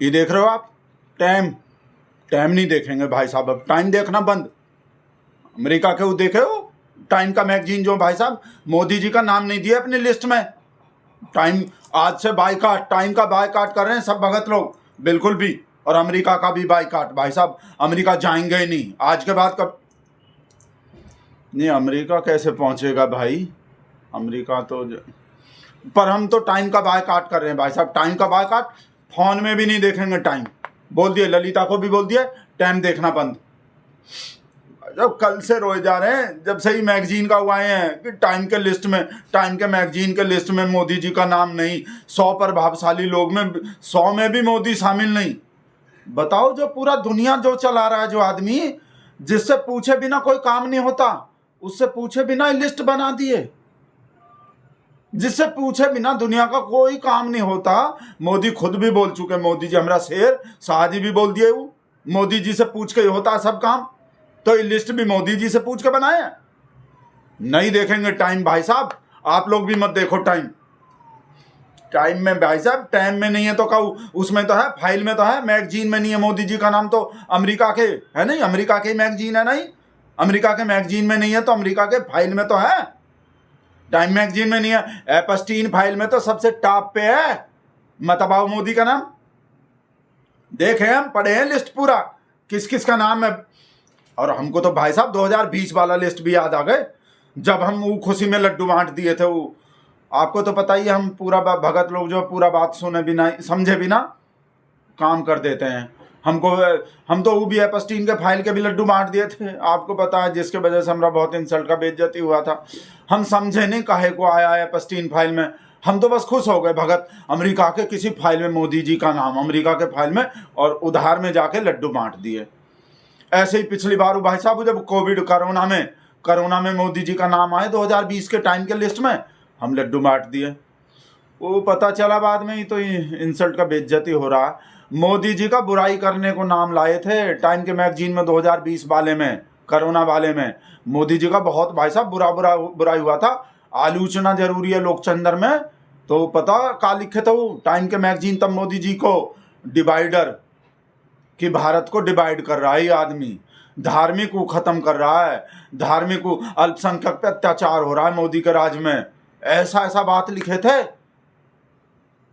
ये देख रहे हो आप, टाइम टाइम नहीं देखेंगे भाई साहब, अब टाइम देखना बंद। अमेरिका के वो देखे हो टाइम का मैगजीन, जो भाई साहब मोदी जी का नाम नहीं दिया अपनी लिस्ट में। टाइम आज से बाइकाट, टाइम का बाइकाट कर रहे हैं सब भगत लोग, बिल्कुल भी। और अमेरिका का भी बाइकाट भाई साहब, अमेरिका जाएंगे ही नहीं आज के बाद। कब नहीं, अमेरिका कैसे पहुंचेगा भाई, अमेरिका तो पर हम तो टाइम का बायकाट कर रहे हैं भाई साहब, टाइम का बायकाट। फोन में भी नहीं देखेंगे टाइम, बोल दिए, ललिता को भी बोल दिया टाइम देखना बंद। जब कल से रोए जा रहे हैं, जब से ही मैगजीन का हुआ है कि टाइम के लिस्ट में, टाइम के मैगजीन के लिस्ट में मोदी जी का नाम नहीं। 100 प्रभावशाली लोग में 100 में भी मोदी शामिल नहीं। बताओ, जो पूरा दुनिया जो चला रहा है, जो आदमी जिससे पूछे बिना कोई काम नहीं होता, उससे पूछे बिना लिस्ट बना दिए। जिससे पूछे बिना दुनिया का कोई काम नहीं होता। मोदी खुद भी बोल चुके, मोदी जी हमारा शेर, शाह जी भी बोल दिए, वो मोदी जी से पूछ के होता है सब काम। तो ये लिस्ट भी मोदी जी से पूछ के बनाए हैं। नहीं देखेंगे टाइम भाई साहब, आप लोग भी मत देखो टाइम। टाइम में भाई साहब, टाइम में नहीं है तो कहूँ, उसमें तो है, फाइल में तो है, मैगजीन में नहीं है मोदी जी का नाम। तो अमेरिका के है नहीं, अमेरिका के मैगजीन है नहीं, अमेरिका के मैगजीन में नहीं है तो अमेरिका के फाइल में तो है। टाइम मैगजीन में नहीं है, एपस्टीन फाइल में तो सबसे टॉप पे है। मतबाओ मोदी का नाम देखे, हम पढ़े हैं लिस्ट पूरा, किस किस का नाम है। और हमको तो भाई साहब 2020 वाला लिस्ट भी याद आ गए, जब हम वो खुशी में लड्डू बांट दिए थे। वो आपको तो पता ही है, हम पूरा भगत लोग जो पूरा बात सुने बिना, समझे बिना काम कर देते हैं। हम तो वो भी एपस्टीन के फाइल के भी लड्डू बांट दिए थे, आपको पता है, जिसके वजह से हमारा बहुत इंसल्ट का बेइज्जती हुआ था। हम समझे नहीं काहे को आया एपस्टीन फाइल में, हम तो बस खुश हो गए भगत, अमेरिका के किसी फाइल में मोदी जी का नाम, अमेरिका के फाइल में, और उधार में जाके लड्डू बांट दिए। ऐसे ही पिछली बार भाई साहब जब कोरोना में मोदी जी का नाम आए 2020 के टाइम के लिस्ट में, हम लड्डू बांट दिए। वो पता चला बाद में ही तो इंसल्ट का बेइज्जती हो रहा है। मोदी जी का बुराई करने को नाम लाए थे टाइम के मैगजीन में 2020 वाले में, कोरोना वाले में। मोदी जी का बहुत भाई साहब बुराई हुआ था। आलोचना जरूरी है लोकचंद्र में, तो पता क्या लिखे थे वो टाइम के मैगजीन तब मोदी जी को, डिवाइडर, कि भारत को डिवाइड कर रहा है ये आदमी, धार्मिक को खत्म कर रहा है, धार्मिक को, अल्पसंख्यक पे अत्याचार हो रहा है मोदी के राज में, ऐसा बात लिखे थे।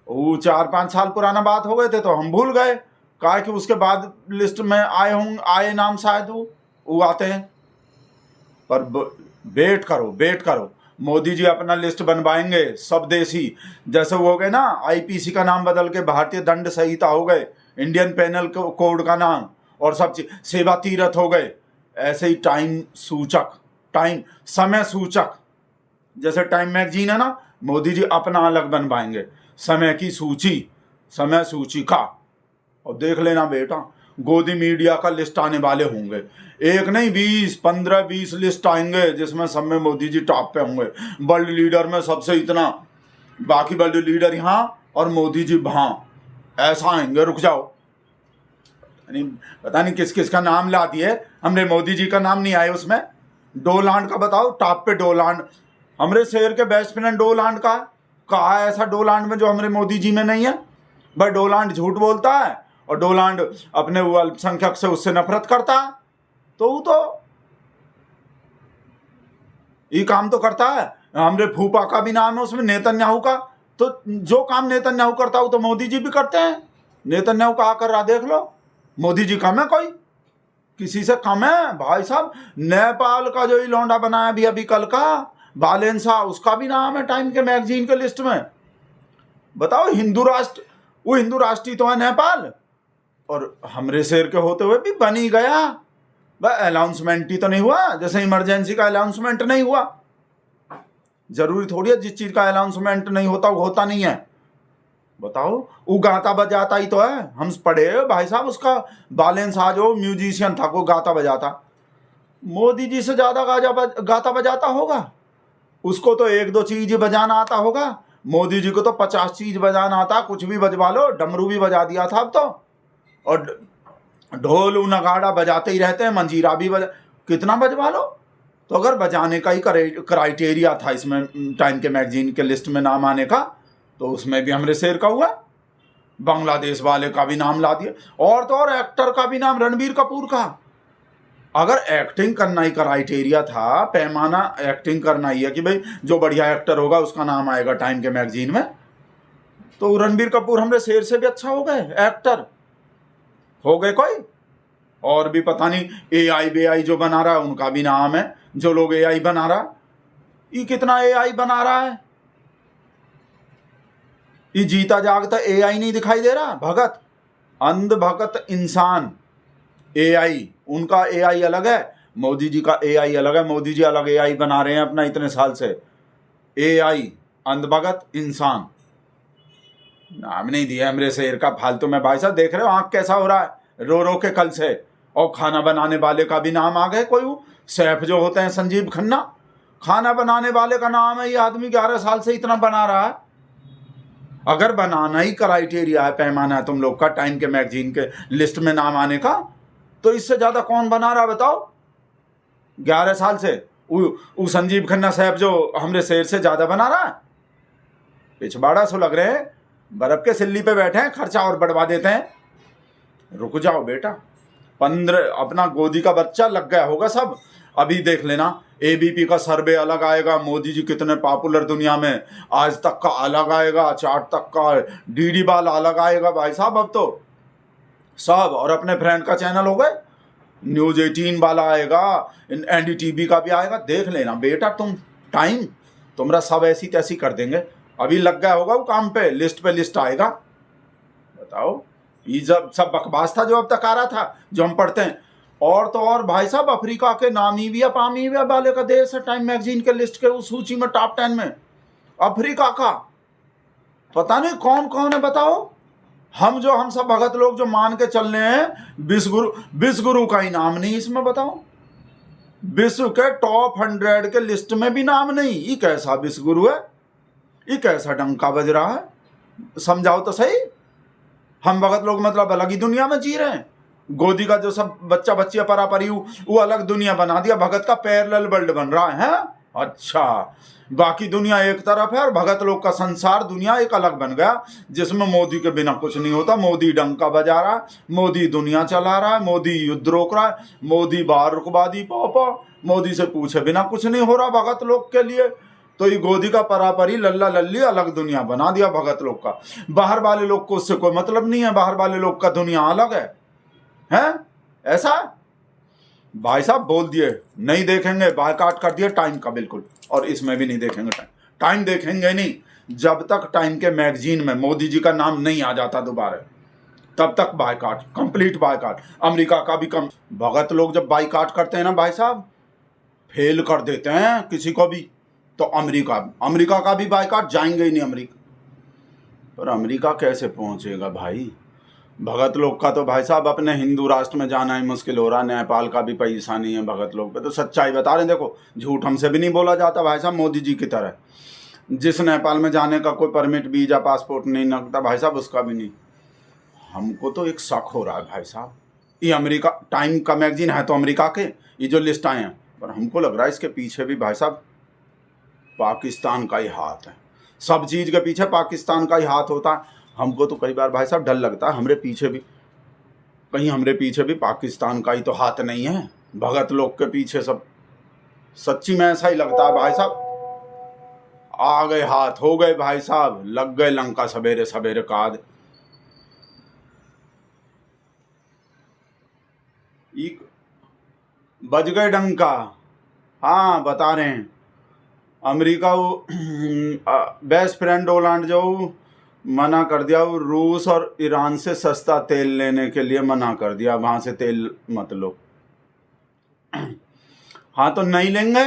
वो 4-5 साल पुराना बात हो गए थे तो हम भूल गए, कहा कि उसके बाद लिस्ट में आए नाम शायद वो आते हैं। पर वेट करो, मोदी जी अपना लिस्ट बनवाएंगे सब देशी। जैसे वो हो गए ना, आईपीसी का नाम बदल के भारतीय दंड संहिता हो गए, इंडियन पेनल कोड का नाम, और सब चीज सेवा तीरथ हो गए। ऐसे ही टाइम सूचक, टाइम समय सूचक, जैसे टाइम मैगजीन है ना, मोदी जी अपना अलग बनवाएंगे, समय की सूची, समय सूचिका। और देख लेना बेटा, गोदी मीडिया का लिस्ट आने वाले होंगे, एक नहीं 20, 15, 20 लिस्ट आएंगे, जिसमें सब में मोदी जी टॉप पे होंगे। वर्ल्ड लीडर में सबसे इतना, बाकी वर्ल्ड लीडर यहाँ और मोदी जी वहाँ, ऐसा आएंगे। रुक जाओ, पता नहीं किस किस का नाम ला दिए हमने, मोदी जी का नाम नहीं आया उसमें। डोलांड का बताओ, टॉप पे डोलांड, हमरे शेर के बेस्ट फ्रेंड डोलांड का, कहा है ऐसा डोलांड में जो हमारे मोदी जी में नहीं है। भाई डोलांड झूठ बोलता है, और डोलांड अपने वो अल्पसंख्यक से उससे नफरत करता है, तो वो तो ये काम तो करता है। हमरे फूफा का भी नाम है उसमें, नेतन्याहू का, तो जो काम नेतन्याहू करता हो तो मोदी जी भी करते हैं। नेतन्याहू कहा कर रहा, देख लो, मोदी जी कम है कोई, किसी से कम है भाई साहब। नेपाल का जो ये लौंडा बनाया भी अभी कल का, बालेंसा, उसका भी नाम है टाइम के मैगजीन के लिस्ट में। बताओ, हिंदू राष्ट्र, वो हिंदू राष्ट्र ही तो है नेपाल, और हमरे शेर के होते हुए भी बन ही गया। अनाउंसमेंट ही तो नहीं हुआ, जैसे इमरजेंसी का अनाउंसमेंट नहीं हुआ। जरूरी थोड़ी है जिस चीज का अनाउंसमेंट नहीं होता वो होता नहीं है। बताओ, वो गाता बजाता ही तो है, हम पढ़े भाई साहब, उसका बालेंसा जो म्यूजिशियन था वो गाता बजाता, मोदी जी से ज्यादा गाता बजाता होगा। उसको तो 1-2 चीज बजाना आता होगा, मोदी जी को तो 50 चीज बजाना आता, कुछ भी बजवा लो, डमरू भी बजा दिया था अब तो, और ढोल नगाड़ा बजाते ही रहते हैं, मंजीरा भी कितना बजवा लो। तो अगर बजाने का ही क्राइटेरिया था इसमें टाइम के मैगजीन के लिस्ट में नाम आने का, तो उसमें भी हमरे शेर का हुआ। बांग्लादेश वाले का भी नाम ला दिया, और तो और एक्टर का भी नाम, रणबीर कपूर का। अगर एक्टिंग करना ही क्राइटेरिया था, पैमाना एक्टिंग करना ही है कि भाई जो बढ़िया एक्टर होगा उसका नाम आएगा टाइम के मैगजीन में, तो रणबीर कपूर हमरे शेर से भी अच्छा हो गए एक्टर, हो गए कोई। और भी पता नहीं एआई बेआई जो बना रहा है उनका भी नाम है, जो लोग एआई बना रहा, ये कितना एआई बना रहा है, ये जीता जागता एआई नहीं दिखाई दे रहा, भगत, अंध भगत इंसान एआई, उनका एआई अलग है, मोदी जी का एआई अलग है, मोदी जी अलग एआई बना रहे हैं अपना इतने साल से, एआई अंध भगत इंसान, नाम नहीं दिया हमरे शेर का फालतू में। भाई साहब देख रहे हो आंख कैसा हो रहा है रो रो के कल से, और खाना बनाने वाले का भी नाम आ गए, कोई शेफ जो होते हैं संजीव खन्ना, खाना बनाने वाले का नाम है, ये आदमी 11 साल से इतना बना रहा है। अगर बनाना ही क्राइटेरिया है, पैमाना है तुम लोग का टाइम के मैगजीन के लिस्ट में नाम आने का, तो इससे ज्यादा कौन बना रहा बताओ 11 साल से? वो संजीव खन्ना साहब जो हमरे शेर से ज्यादा बना रहा है, पिछवाड़ा सो लग रहे हैं, बर्फ के सिल्ली पे बैठे हैं, खर्चा और बढ़वा देते हैं। रुक जाओ बेटा, 15 अपना गोदी का बच्चा लग गया होगा सब, अभी देख लेना एबीपी का सर्वे अलग आएगा, मोदी जी कितने पॉपुलर दुनिया में, आज तक का अलग आएगा, चार्ट तक का, डीडी वाला अलग आएगा भाई साहब अब तो सब, और अपने फ्रेंड का चैनल हो गए, न्यूज 18 वाला आएगा, एनडीटीवी का भी आएगा, देख लेना बेटा तुम, टाइम तुम्हारा सब ऐसी तैसी कर देंगे। अभी लग गया होगा वो काम पे लिस्ट आएगा। बताओ ये जब सब बकवास था जो अब तक आ रहा था, जो हम पढ़ते हैं। और तो और भाई साहब अफ्रीका के नामीबिया पामीबिया वाले का देश है टाइम मैगजीन के लिस्ट के उस सूची में टॉप 10 में, अफ्रीका का पता नहीं कौन कौन है बताओ। हम सब भगत लोग जो मान के चल रहे हैं विश्व गुरु का ही नाम नहीं इसमें, बताओ विश्व के टॉप 100 के लिस्ट में भी नाम नहीं, ये कैसा विश्व गुरु है, ये कैसा डंका बज रहा है, समझाओ तो सही। हम भगत लोग मतलब अलग ही दुनिया में जी रहे हैं, गोदी का जो सब बच्चा बच्चिया परा परी वो अलग दुनिया बना दिया, भगत का पैरेलल वर्ल्ड बन रहा है। अच्छा बाकी दुनिया एक तरफ है और भगत लोग का संसार दुनिया एक अलग बन गया, जिसमें मोदी के बिना कुछ नहीं होता। मोदी डंका बजा रहा है, मोदी दुनिया चला रहा है, मोदी युद्ध रोक रहा है, मोदी बार रुकवादी पापा, मोदी से पूछे बिना कुछ नहीं हो रहा भगत लोग के लिए। तो ये गोदी का परापरी लल्ला लल्ली अलग दुनिया बना दिया भगत लोग का। बाहर वाले लोग को उससे कोई मतलब नहीं है, बाहर वाले लोग का दुनिया अलग है ऐसा। भाई साहब बोल दिए नहीं देखेंगे, बायकॉट कर दिया टाइम का बिल्कुल, और इसमें भी नहीं देखेंगे टाइम देखेंगे नहीं जब तक टाइम के मैगजीन में मोदी जी का नाम नहीं आ जाता दोबारा, तब तक बायकॉट, कंप्लीट बायकॉट। अमेरिका का भी कम, भगत लोग जब बायकॉट करते हैं ना भाई साहब फेल कर देते हैं किसी को भी, तो अमेरिका का भी बायकॉट, जाएंगे ही नहीं अमेरिका। पर अमेरिका कैसे पहुंचेगा भाई, भगत लोग का तो भाई साहब अपने हिंदू राष्ट्र में जाना ही मुश्किल हो रहा है। नेपाल का भी पैसा नहीं है भगत लोग पे, तो सच्चाई बता रहे हैं। देखो झूठ हमसे भी नहीं बोला जाता भाई साहब, मोदी जी की तरह जिस नेपाल में जाने का कोई परमिट वीजा पासपोर्ट नहीं लगता भाई साहब, उसका भी नहीं। हमको तो एक शक हो रहा है भाई साहब, ये अमेरिका टाइम का मैगजीन है तो अमेरिका के ये जो लिस्ट आए हैं, पर हमको लग रहा है इसके पीछे भी भाई साहब पाकिस्तान का ही हाथ है। सब चीज़ के पीछे पाकिस्तान का ही हाथ होता है। हमको तो कई बार भाई साहब डर लगता है हमरे पीछे भी, कहीं हमरे पीछे भी पाकिस्तान का ही तो हाथ नहीं है, भगत लोग के पीछे सब। सच्ची में ऐसा ही लगता है भाई साहब, आ गए हाथ, हो गए भाई साहब, लग गए लंका सवेरे सवेरे काद। बज गए डंका। हाँ बता रहे हैं अमेरिका वो बेस्ट फ्रेंड डोनाल्ड जो मना कर दिया, वो रूस और ईरान से सस्ता तेल लेने के लिए मना कर दिया, वहाँ से तेल मत लो। हाँ तो नहीं लेंगे,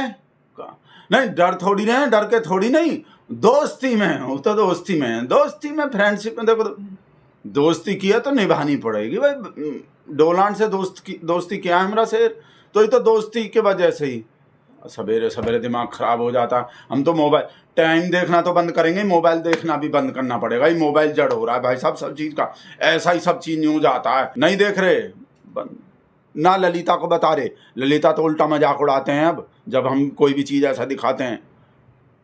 नहीं डर थोड़ी नहीं, डर के थोड़ी नहीं, दोस्ती में वो तो दोस्ती में, दोस्ती में फ्रेंडशिप में देखो दोस्ती किया तो निभानी पड़ेगी भाई। डोनाल्ड से दोस्ती किया है हमारा शेर, तो ये तो दोस्ती के वजह से ही सवेरे सवेरे दिमाग ख़राब हो जाता। हम तो मोबाइल टाइम देखना तो बंद करेंगे, मोबाइल देखना भी बंद करना पड़ेगा। ये मोबाइल जड़ हो रहा है भाई साहब सब चीज़ का, ऐसा ही सब चीज़ न्यूज आता है, नहीं देख रहे ना ललिता को बता रहे। ललिता तो उल्टा मजाक उड़ाते हैं अब जब हम कोई भी चीज़ ऐसा दिखाते हैं।